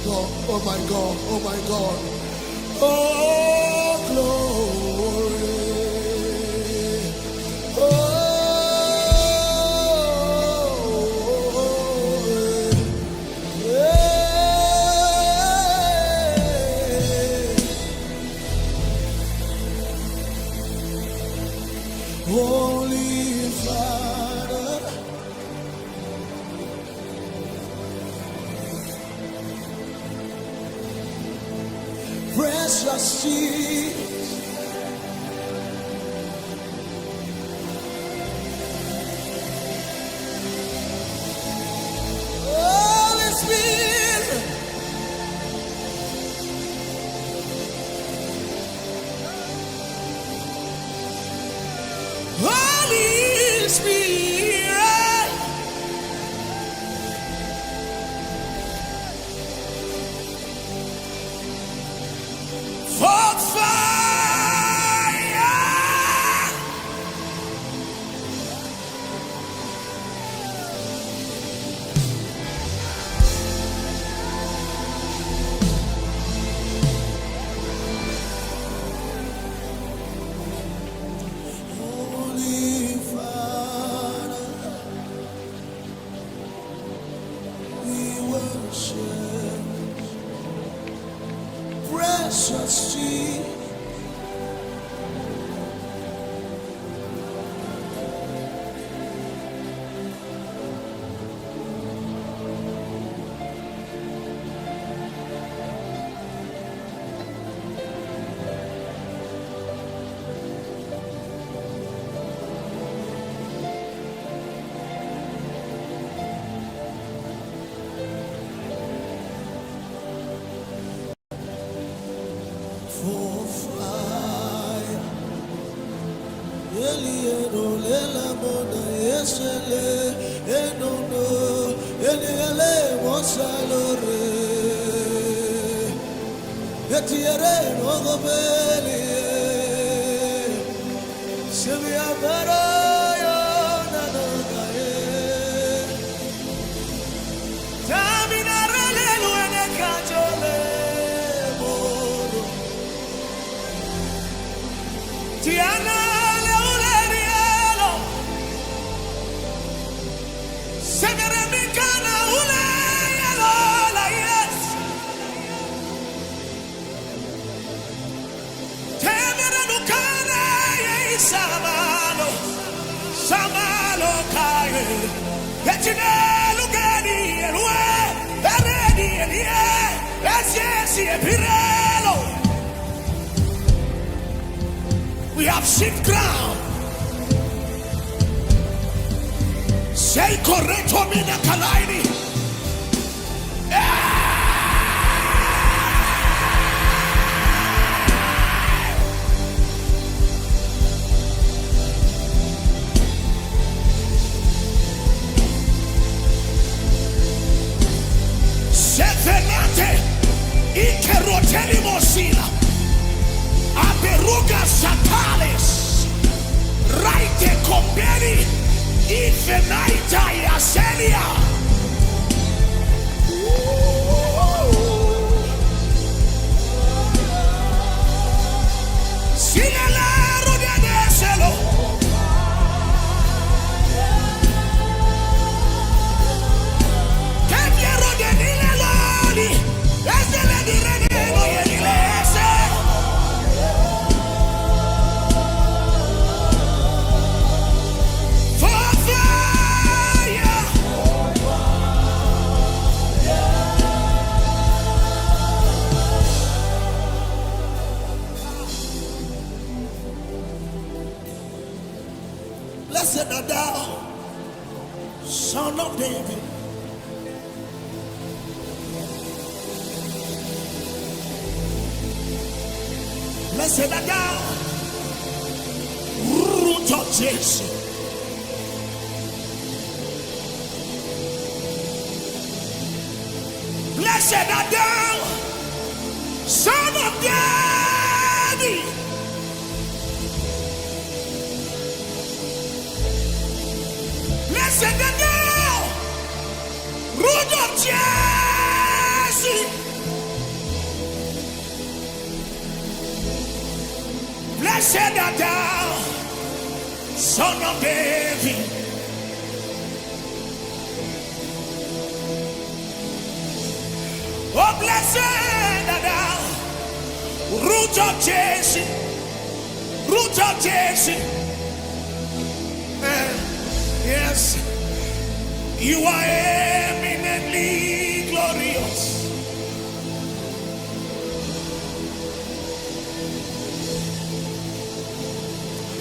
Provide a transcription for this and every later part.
God, oh my God, oh my God. Oh, glory. Oh, Holy Father, precious Jesus, Holy Spirit, Holy Spirit, for fire, Holy Father, we worship, precious Jesus. For fire, Eliero lela moda yesele enono eliele mosalore etiere rogobeli sevia bara yo nanogae taminare luene kajole modo tiana leulerielo segere mikana uleyelo la yes temere nukane samalo samalo kaye etine lugani elwe eredi elie esiesi epirelo. We have shit ground. Say correcto mina kalaini. Sevenate ikeroteli mosila. Aberuga satales. Raite komberi. Ifenaita yaselia. Sinela rugadeselo. Kepiero de Nileloni. Esele di Renelo Yenilese. For fire. Blessed art thou, Son of David. Blessed art thou, root of Jesse. Blessed art thou, Son of David. Blessed art thou, root of Jesse. Son of David. Oh, blessed are thou, root of Jesse, root of Jesse. Yes, you are eminently glorious.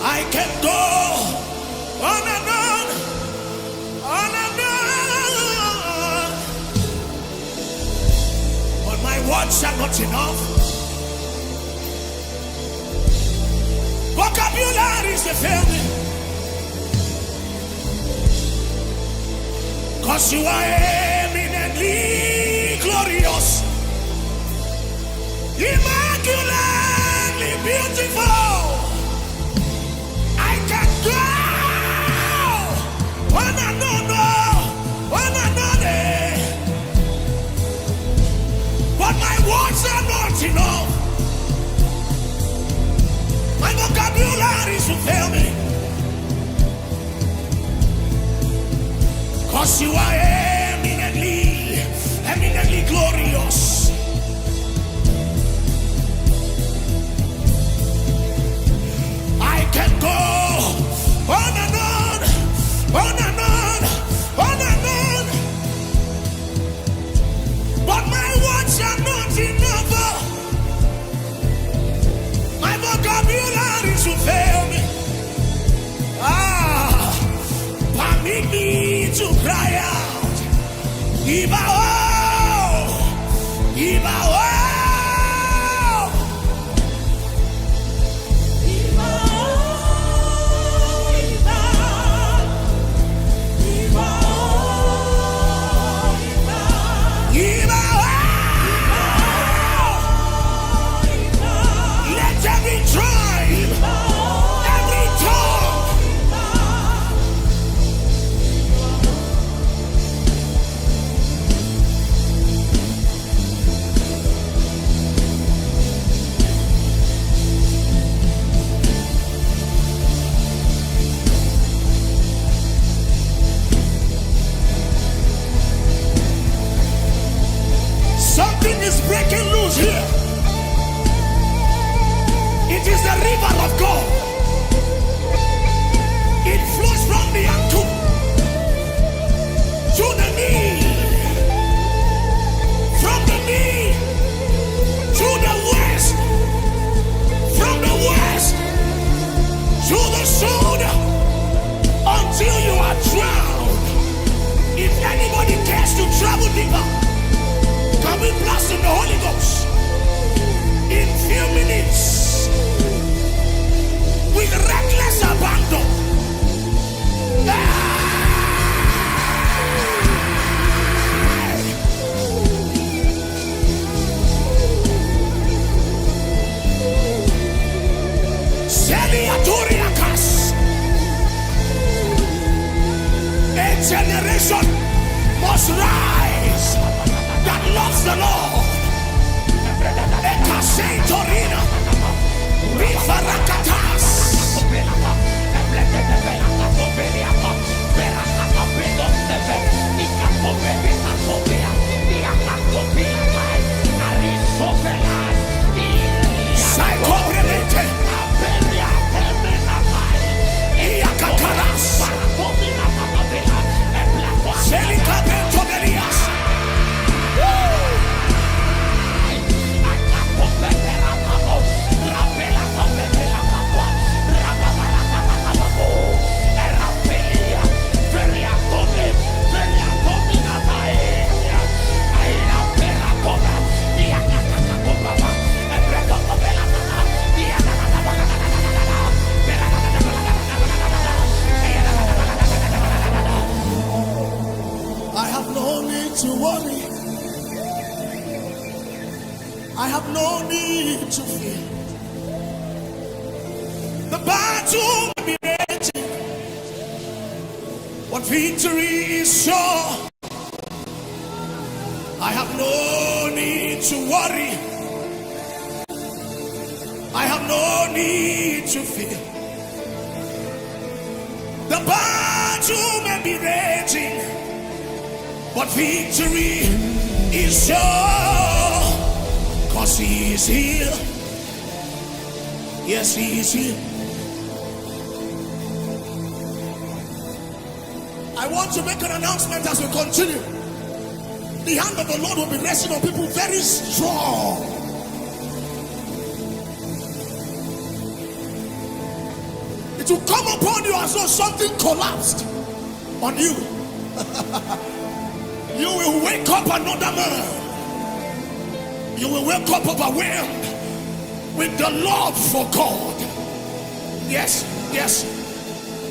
I can go on and on, on and on, but my words are not enough. Vocabulary is the failure, 'cause you are eminently glorious, immaculately beautiful. But my words are not enough. My vocabulary will fail me, 'cause you are eminently glorious. I can go on and on, on and on, on and on, but my words are not enough. My vocabulary will fail me. Permit me to cry out, Ibao, Ibao. Something is breaking loose here. It is the river of God. It flows from the ankle to the knee, from the knee to the west, from the west to the shoulder, until you are drowned. If anybody cares to travel deeper, can we blast in the Holy Ghost in few minutes with reckless abandon? Seliaturiakas. A generation must rise that loves the Lord. Torina, Bifarakatas. Psychobremete, Iakakaras, Selikabentobelias. To worry, I have no need to fear. The battle may be raging, but victory is sure. I have no need to worry, I have no need to fear. The battle may be raging, but victory is sure, 'cause he is here. Yes, he is here. I want to make an announcement as we continue. The hand of the Lord will be resting on people very strong. It will come upon you as though something collapsed on you. You will wake up another man. You will wake up overwhelmed with the love for God. Yes, yes,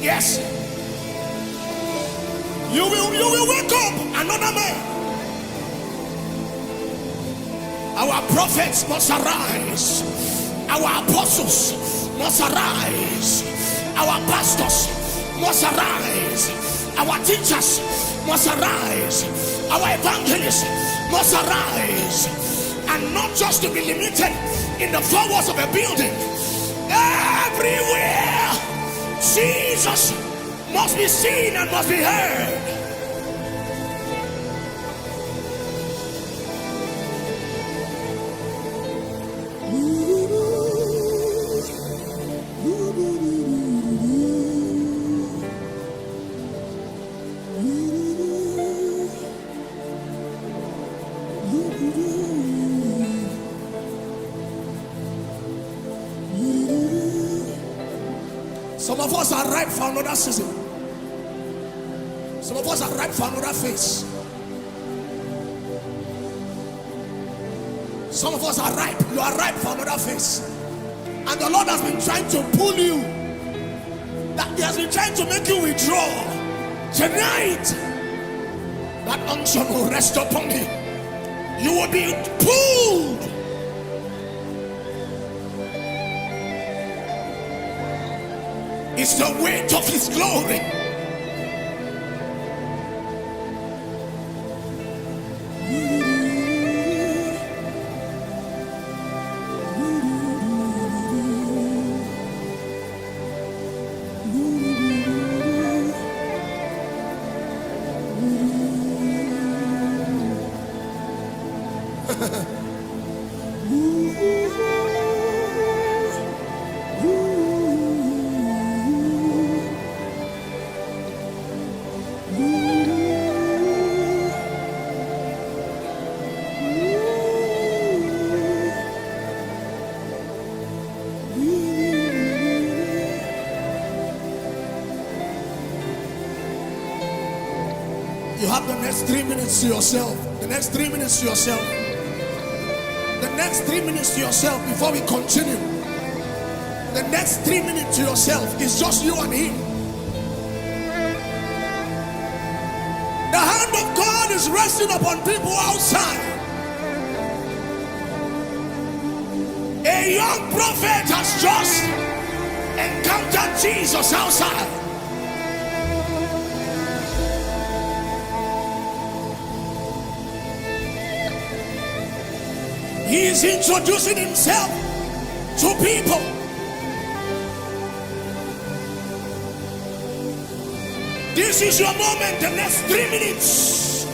yes. You will wake up another man. Our prophets must arise. Our apostles must arise. Our pastors must arise. Our teachers must arise. Our evangelists must arise. And not just to be limited in the four walls of a building. Everywhere Jesus must be seen and must be heard. Some of us are ripe for another season. Some of us are ripe for another phase. Some of us are ripe. You are ripe for another phase. And the Lord has been trying to pull you. That He has been trying to make you withdraw. Tonight, that unction will rest upon you. You will be pulled. It's the weight of His glory. You have the next 3 minutes to yourself. The next 3 minutes to yourself. The next 3 minutes to yourself before we continue. The next 3 minutes to yourself is just you and Him. The hand of God is resting upon people outside. A young prophet has just encountered Jesus outside. He is introducing Himself to people. This is your moment, the next 3 minutes.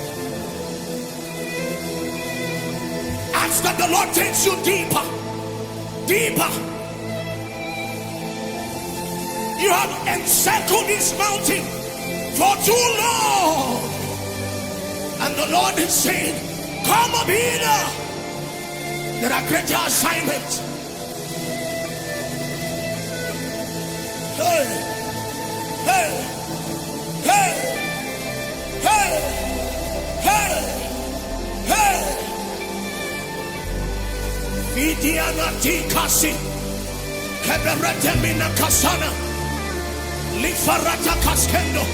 Ask that the Lord takes you deeper, deeper. You have encircled this mountain for too long. And the Lord is saying, come up here. There are greater assignments. Hey, hey, hey, hey, hey, hey. Vidiana tikasi, keberete mina kasana, lifarata kaskendo.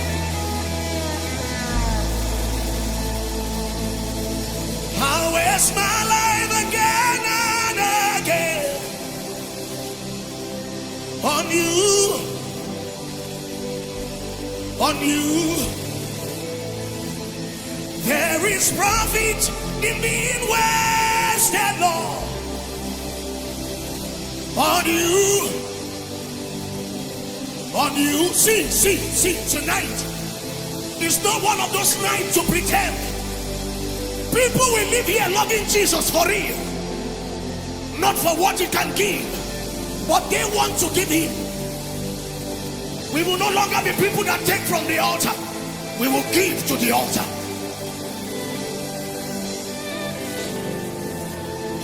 I'll waste my life again and again on you, on you. There is profit in being wasted, Lord, on you. on you. See, tonight is not one of those nights to pretend. People will live here loving Jesus for real, not for what he can give, but they want to give him. We will no longer be people that take from the altar. We will give to the altar.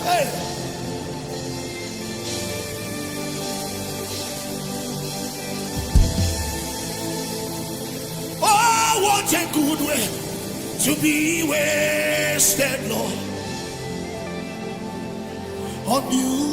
Hey. Oh, what a good way to be wasted, Lord, on you.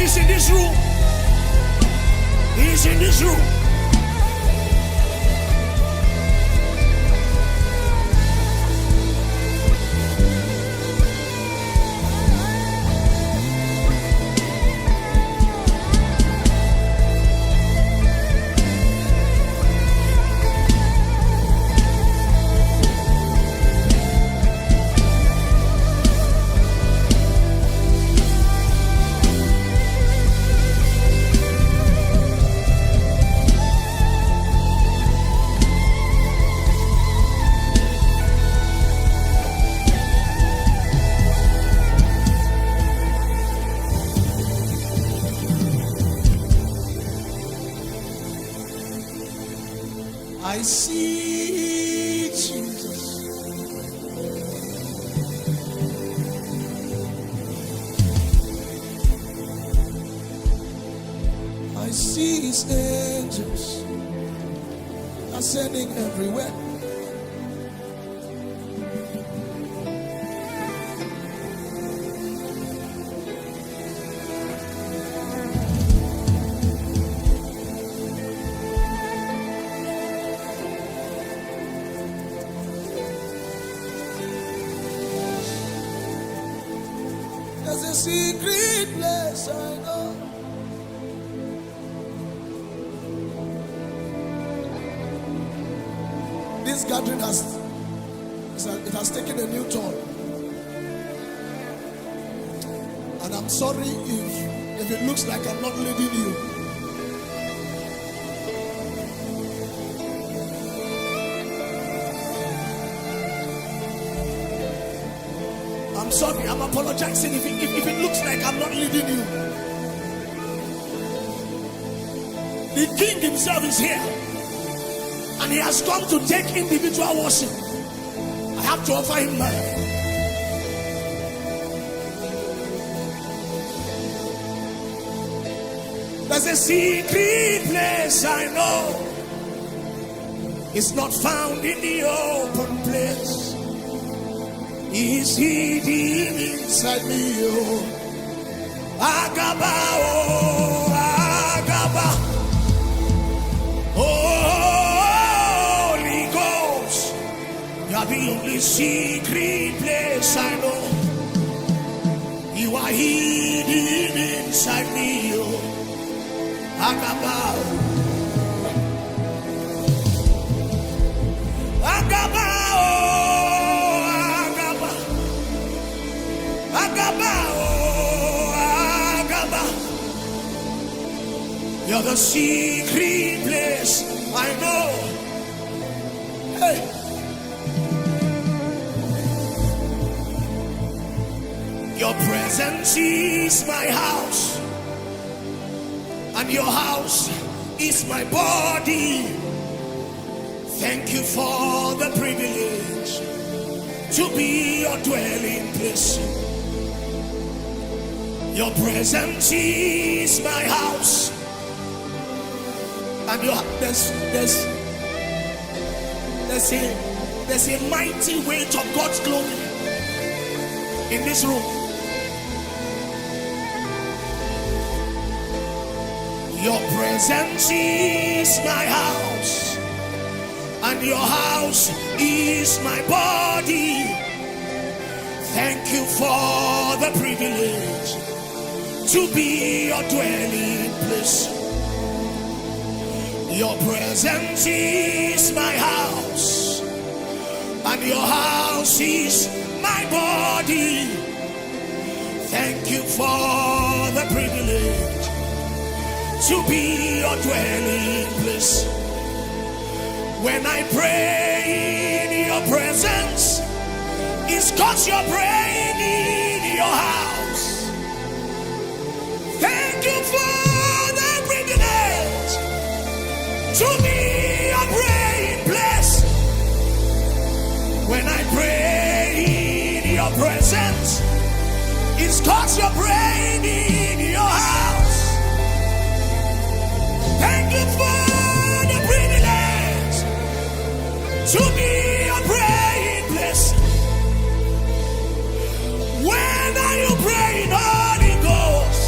is in this room. He is in this room. I see Jesus. I see his angels ascending everywhere. There's a secret place I know. This gathering has taken a new turn. And I'm sorry if it looks like I'm not leading you. I'm sorry, I'm apologizing if it looks like I'm not leading you. The King himself is here, and he has come to take individual worship. I have to offer him mine. There's a secret place I know. It's not found in the open place. He's hidden inside me, oh. Agaba, oh, Agaba. Oh, Holy Ghost. You're the only secret place I know. You are hidden inside me, oh. Agaba, Agaba, oh. Agaba, oh, Agaba. You're the secret place I know. Hey. Your presence is my house, and your house is my body. Thank you for the privilege to be your dwelling place. Your presence is my house, and there's a mighty weight of God's glory in this room. Your presence is my house, and your house is my body. Thank you for the privilege to be your dwelling place. Your presence is my house, and your house is my body. Thank you for the privilege to be your dwelling place. When I pray in your presence, it's 'cause you're praying in your house. Thank you for the privilege to be your praying place. When I pray in your presence, it's 'cause you're praying in your house. Thank you for the privilege to be your praying place. When are you praying, Holy Ghost?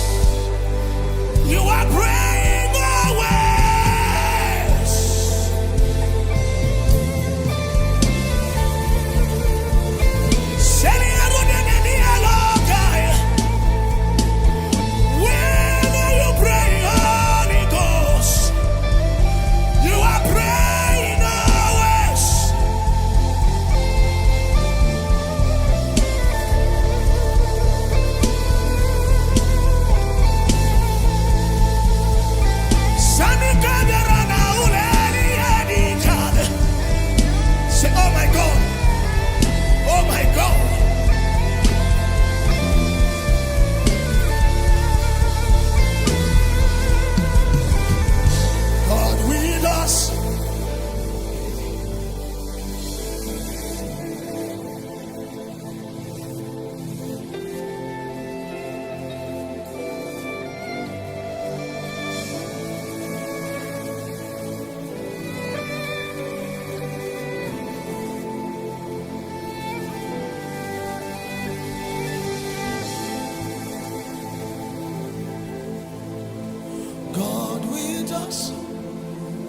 us,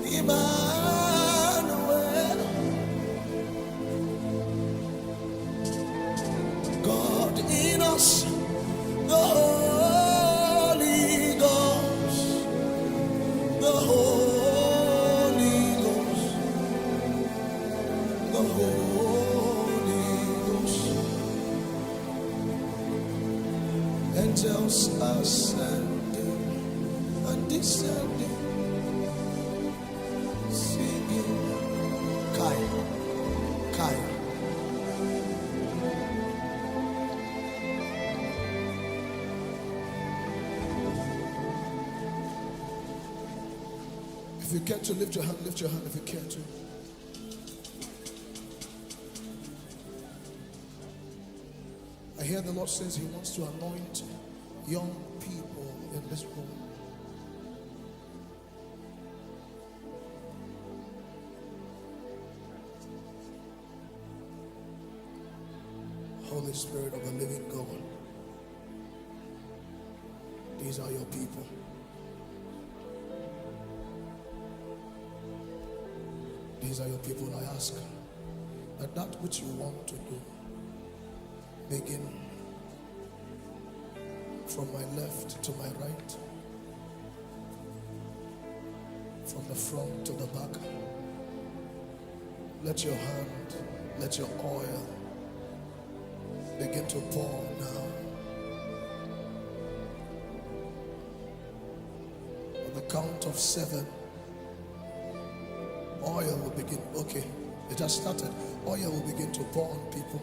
Emmanuel, God in us, the Holy Ghost, the Holy Ghost, the Holy Ghost. Angels ascending and descending, singing, Kai, Kai. If you care to lift your hand if you care to. I hear the Lord says He wants to anoint young people in this room. Holy Spirit of the living God, these are your people. These are your people. I ask that which you want to do, begin from my left to my right, from the front to the back. Let your hand, let your oil begin to pour now. On the count of 7, oil will begin. Okay, it has started. Oil will begin to pour on people.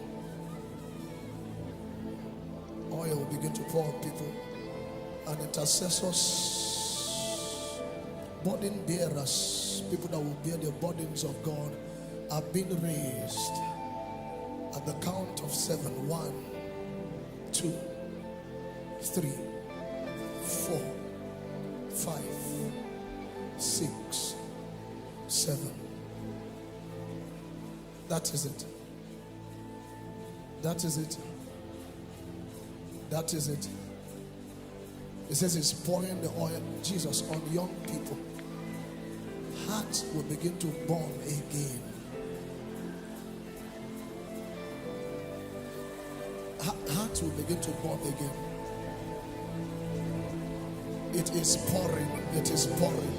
Oil will begin to pour on people. And intercessors, burden bearers, people that will bear the burdens of God, are being raised. At the count of 7, 1, 2, 3, 4, 5, 6, 7. That is it. That is it. That is it. It says He's pouring the oil, Jesus, on young people. Hearts will begin to burn again. Hearts will begin to burn again. It is pouring. It is pouring.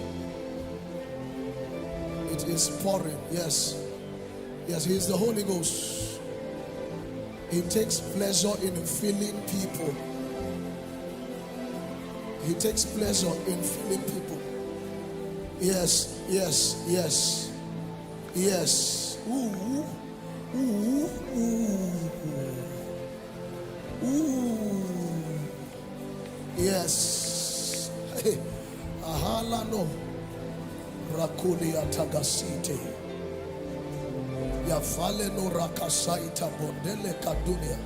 It is pouring. Yes. Yes, He is the Holy Ghost. He takes pleasure in filling people. He takes pleasure in filling people. Yes, yes, yes, yes. Ooh, ooh, ooh, ooh. Yes. Ahala no. Rakuli atagasite. Yafale no rakasaita bondele kadunia.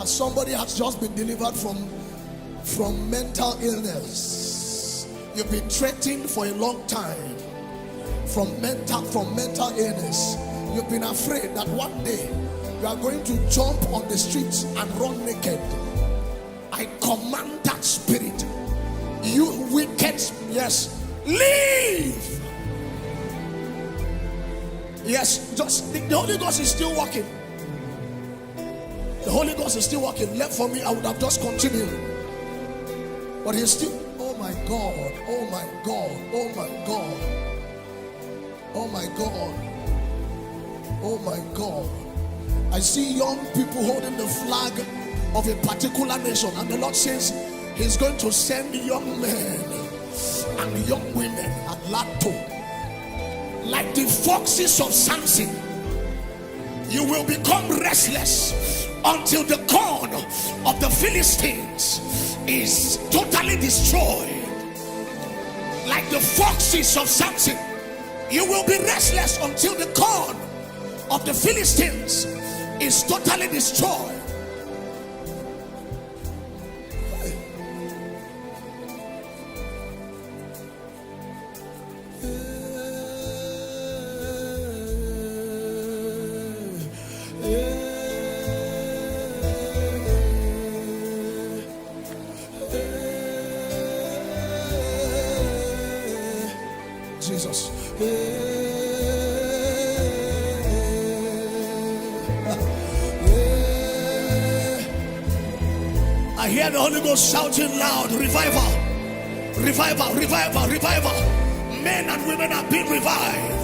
Somebody has just been delivered from mental illness. You've been threatened for a long time from mental illness. You've been afraid that one day you are going to jump on the streets and run naked. I command that spirit, you wicked, yes, leave. Yes, just the Holy Ghost is still working. The Holy Ghost is still working. Left for me, I would have just continued. But He's still, oh my God, oh my God, oh my God, oh my God, oh my God. I see young people holding the flag of a particular nation, and the Lord says He's going to send young men and young women at Lato, like the foxes of Samson. You will become restless until the corn of the Philistines is totally destroyed. Like the foxes of Samson, you will be restless until the corn of the Philistines is totally destroyed. I hear the Holy Ghost shouting loud, revival, revival, revival, revival. Men and women are being revived.